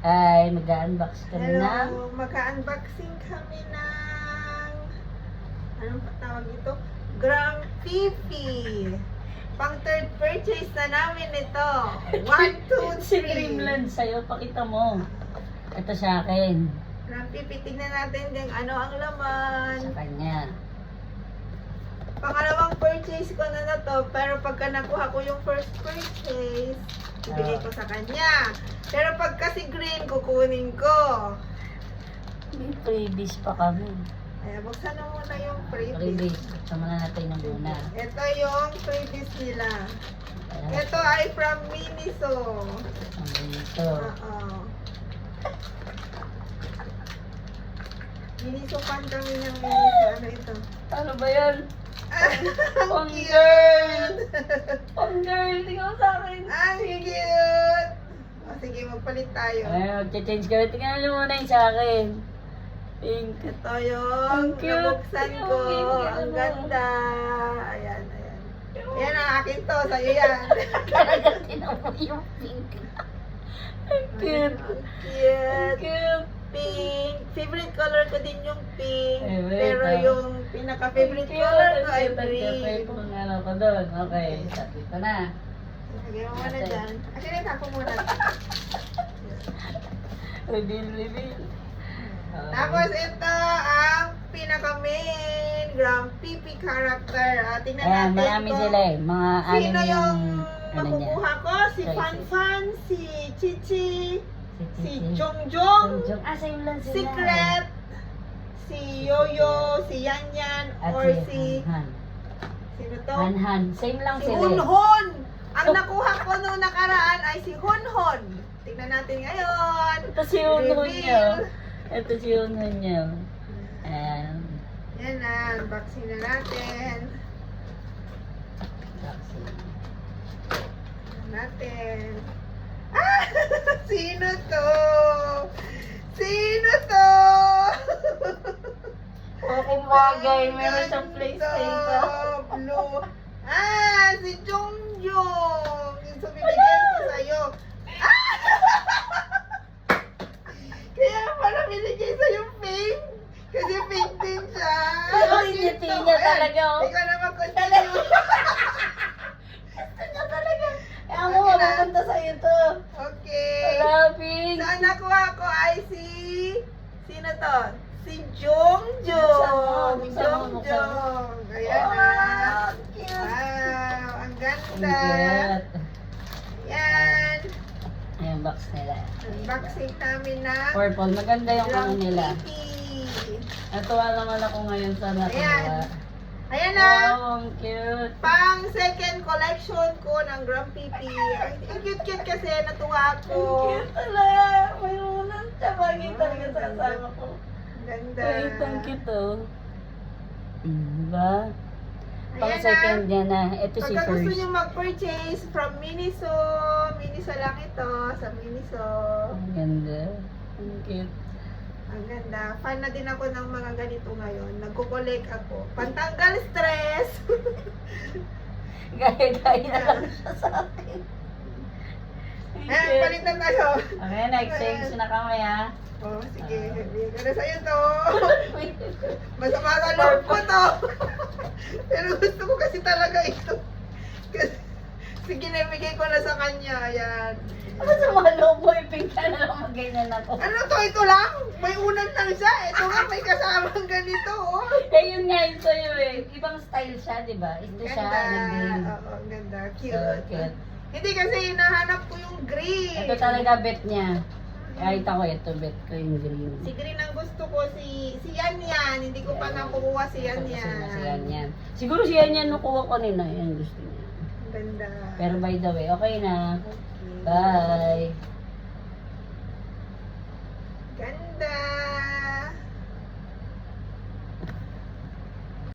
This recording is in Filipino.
Ay, mag-unbox ka na ng... Hello, mag-unboxing kami ng... Anong patawag ito? Grand Pipi. Pang third purchase na namin ito. 1, 2, 3. Si Dreamland sa'yo, pakita mo. Ito sa akin. Grand Pipi, tignan natin kung ano ang laman. Sa kanya. Pangalawang purchase ko na to, pero pagka nakuha ko yung first purchase, ibigay ko sa kanya. Pero pagka si green, kukunin ko. May freebies pa kami. Ay, buksan na muna yung freebies. Freebies. Buksan muna natin ng muna. Ito yung freebies nila. Ayan. Ito ay from Miniso. Ito. Oo. Miniso fan kami ng Miniso. Ano ito? Ano ba yan? Ang Pang cute! Pang girl, tingnan mo sa akin. Ang cute! O, sige, magpalit tayo. Ay, mag-change ka. Tingnan mo muna yung sa akin. Pink. Ito yung Ang cute. nabuksan ko. Ang ganda. Ayan, ayan. Ayan ang akin to. Sa'yo yan. Talaga tinawa yung pink. Ang cute. Ang cute. Cute. Pink. Favorite color ko din yung pink. Favorite, Pero ah. yung pinaka-favorite color ko ay Pwede green. kung ano ko doon. Okay, sabi ko na. Lagyan mo muna dyan. Actually, tapo muna. Reveal. Tapos ito ang pinaka-main Grand Pipi character. Tingnan Ayan, natin marami kung sila eh. Mga anim sino yung yung ano niya. makukuha ko. Si Choices. Fanfan, si Chichi, si Chichi. Jongjong, Same lang sila. Secret, si Yoyo, si Yanyan, At or si... Han. Sino to? Han. Same lang Si sila. Hunhon! Ang Oh. nakuha ko noong nakaraan ay si Hunhon. Tingnan natin ngayon. Ito si Hunhon Reveal. niya. Ito si Hunhon niya. Ayan. Yan na, unboxing na natin. Natin. Ah! Sino to? Sino to? Aking bagay. Ang Meron siyang ganda, PlayStation. Blue. Ah! Si Jongjong. Yung sumibigay ko sa'yo. Ah! Kaya pala binigay sa'yo pink. Kasi pink din siya. Ay, Ang ngiti cute niya to. talaga, oh. Ikaw na mag-continue. Gusto niya talaga. Eh, ako mapupunta sa'yo to. Okay. Malaping. So, ang nakuha ko ay si... Sino to? Si Jongjong. Buksan mo, buksan mo. Jongjong. Ayan na. Wow, cute. Wow, ang Ang ganda. cute. Yan. Ayan, box nila. Unboxing namin na Purple. Maganda yung ano nila. Pipi. Natuwa naman ako ngayon sa nakuha. Ayan. Ayan na. Wow, ang cute. Pang second collection ko ng Grand Pipi. Ang cute-cute kasi natuwa ako. Ang cute talaga. May unang tsabagi talaga sa asama ko. Ganda. Wait, ang cute oh. Diba? Pang Ayan na. second niya na. Ito si Pagka gusto first. nyo mag-purchase from Miniso, Miniso lang ito, sa Miniso. Ang ganda. Ang cute. Ang ganda. Fan na din ako ng mga ganito ngayon. Nagko-collect ako. Pantanggal stress. Gaya-gaya na lang siya sa akin. Ang Ayan, cute. palit na tayo. Okay, na-exchange na kami ha. Oh, sige. Bigyan ko na sa'yo to. Masama sa loob ko to. Pero gusto ko kasi talaga ito. Kasi sige, nabigay ko na sa kanya. Ayan. Ano sa mga loob mo? Ipinta na lang mag-ganyan ako. Ano to? Ito lang? May unan lang siya. Ito nga, may kasamang ganito. Oh. Eh, yun nga yun sa'yo eh. Ibang style siya, di ba? Ito siya, Ganda. nag-green. Oo, ang ganda. So, Cute. cute. Hindi kasi hinahanap ko yung green. Ito talaga bet niya. Kahit ako, ito bet ko yung green. Si green ang gusto ko. Si Yan Yan. Hindi ko pa nakukuha si Yan Ito kasi Yan. si Yan Yan. Siguro si Yan Yan nakuha ko nila. Yan gusto niya. Ang ganda. Pero by the way, okay na. Okay. Bye! Ganda.